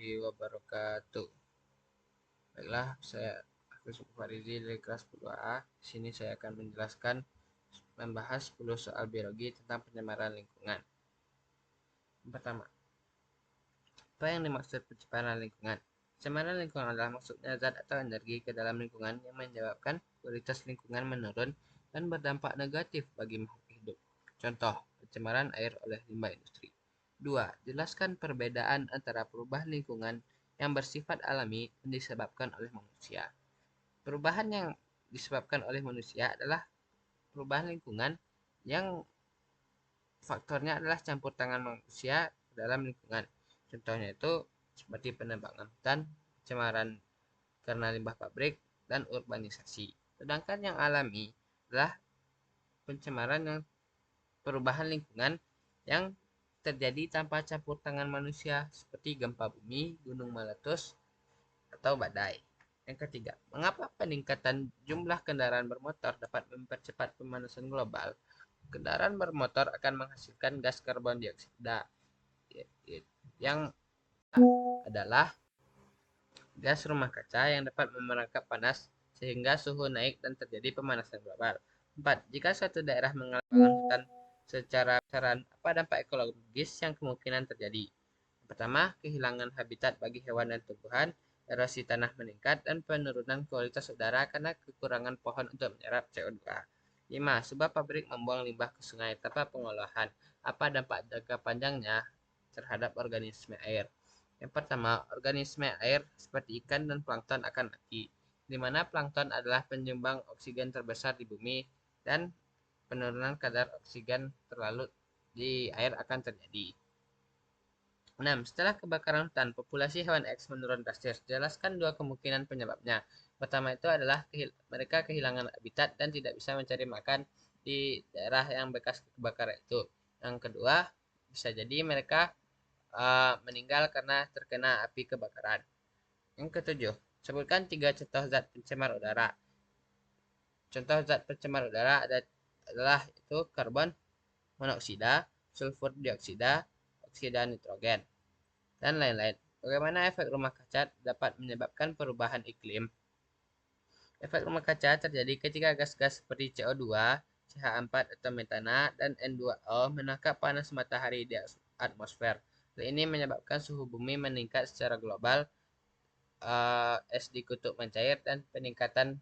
warahmatullahi wabarakatuh. Baiklah, saya Agus Faridi dari kelas 10A. Di sini saya akan membahas 10 soal biologi tentang pencemaran lingkungan. Yang pertama, apa yang dimaksud pencemaran lingkungan? Pencemaran lingkungan adalah maksudnya zat atau energi ke dalam lingkungan yang menyebabkan kualitas lingkungan menurun dan berdampak negatif bagi makhluk hidup. Contoh, pencemaran air oleh limbah industri. 2. Jelaskan perbedaan antara perubahan lingkungan yang bersifat alami dan disebabkan oleh manusia. Perubahan yang disebabkan oleh manusia adalah perubahan lingkungan yang faktornya adalah campur tangan manusia dalam lingkungan. Contohnya itu seperti penebangan hutan, pencemaran karena limbah pabrik, dan urbanisasi. Sedangkan yang alami adalah pencemaran yang perubahan lingkungan yang terjadi tanpa campur tangan manusia seperti gempa bumi, gunung meletus, atau badai. Yang ketiga, mengapa peningkatan jumlah kendaraan bermotor dapat mempercepat pemanasan global? Kendaraan bermotor akan menghasilkan gas karbon dioksida yang adalah gas rumah kaca yang dapat memerangkap panas sehingga suhu naik dan terjadi pemanasan global. 4. Jika suatu daerah mengalami hutan secara besaran, apa dampak ekologis yang kemungkinan terjadi? Pertama, kehilangan habitat bagi hewan dan tumbuhan, erosi tanah meningkat, dan penurunan kualitas udara karena kekurangan pohon untuk menyerap CO2. 5. Sebuah pabrik membuang limbah ke sungai tanpa pengolahan. Apa dampak jangka panjangnya terhadap organisme air? Yang pertama, organisme air seperti ikan dan plankton akan mati, di mana plankton adalah penyumbang oksigen terbesar di bumi dan penurunan kadar oksigen terlalu di air akan terjadi. 6. Setelah kebakaran hutan, populasi hewan X menurun drastis. Jelaskan dua kemungkinan penyebabnya. Pertama itu adalah mereka kehilangan habitat dan tidak bisa mencari makan di daerah yang bekas kebakaran itu. Yang kedua, bisa jadi mereka meninggal karena terkena api kebakaran. Yang ketujuh, sebutkan 3 contoh zat pencemar udara. Contoh zat pencemar udara adalah itu karbon monoksida, sulfur dioksida, oksida nitrogen, dan lain-lain. Bagaimana efek rumah kaca dapat menyebabkan perubahan iklim? Efek rumah kaca terjadi ketika gas-gas seperti CO2, CH4 atau metana, dan N2O menangkap panas matahari di atmosfer. Hal ini menyebabkan suhu bumi meningkat secara global, es di kutub mencair, dan peningkatan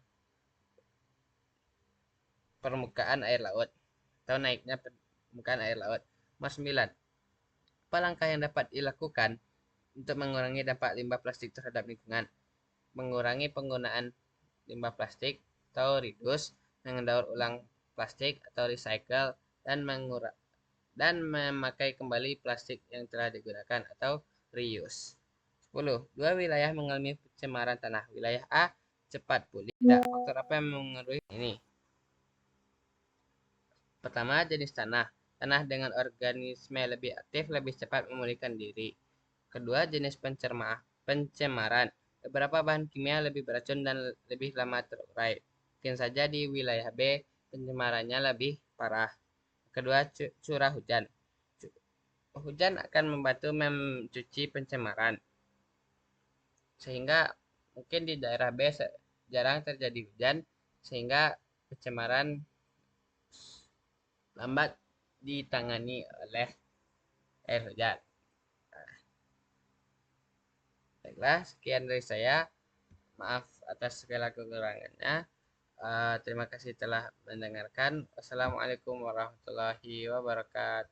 permukaan air laut atau naiknya permukaan air laut. Nomor 9. Apa langkah yang dapat dilakukan untuk mengurangi dampak limbah plastik terhadap lingkungan? Mengurangi penggunaan limbah plastik atau reduce, mendaur ulang plastik atau recycle, dan memakai kembali plastik yang telah digunakan atau reuse. 10. Dua wilayah mengalami pencemaran tanah. Wilayah A cepat pulih. Tidak. Faktor apa yang mengaruhi ini? Pertama, jenis tanah. Tanah dengan organisme lebih aktif lebih cepat memulihkan diri. Kedua, jenis pencemaran. Beberapa bahan kimia lebih beracun dan lebih lama terurai. Mungkin saja di wilayah B, pencemarannya lebih parah. Kedua, curah hujan. Hujan akan membantu mencuci pencemaran. Sehingga mungkin di daerah B jarang terjadi hujan, sehingga pencemaran lambat ditangani oleh air hujan. Baiklah, sekian dari saya. Maaf atas segala kekurangannya. Terima kasih telah mendengarkan. Wassalamualaikum warahmatullahi wabarakatuh.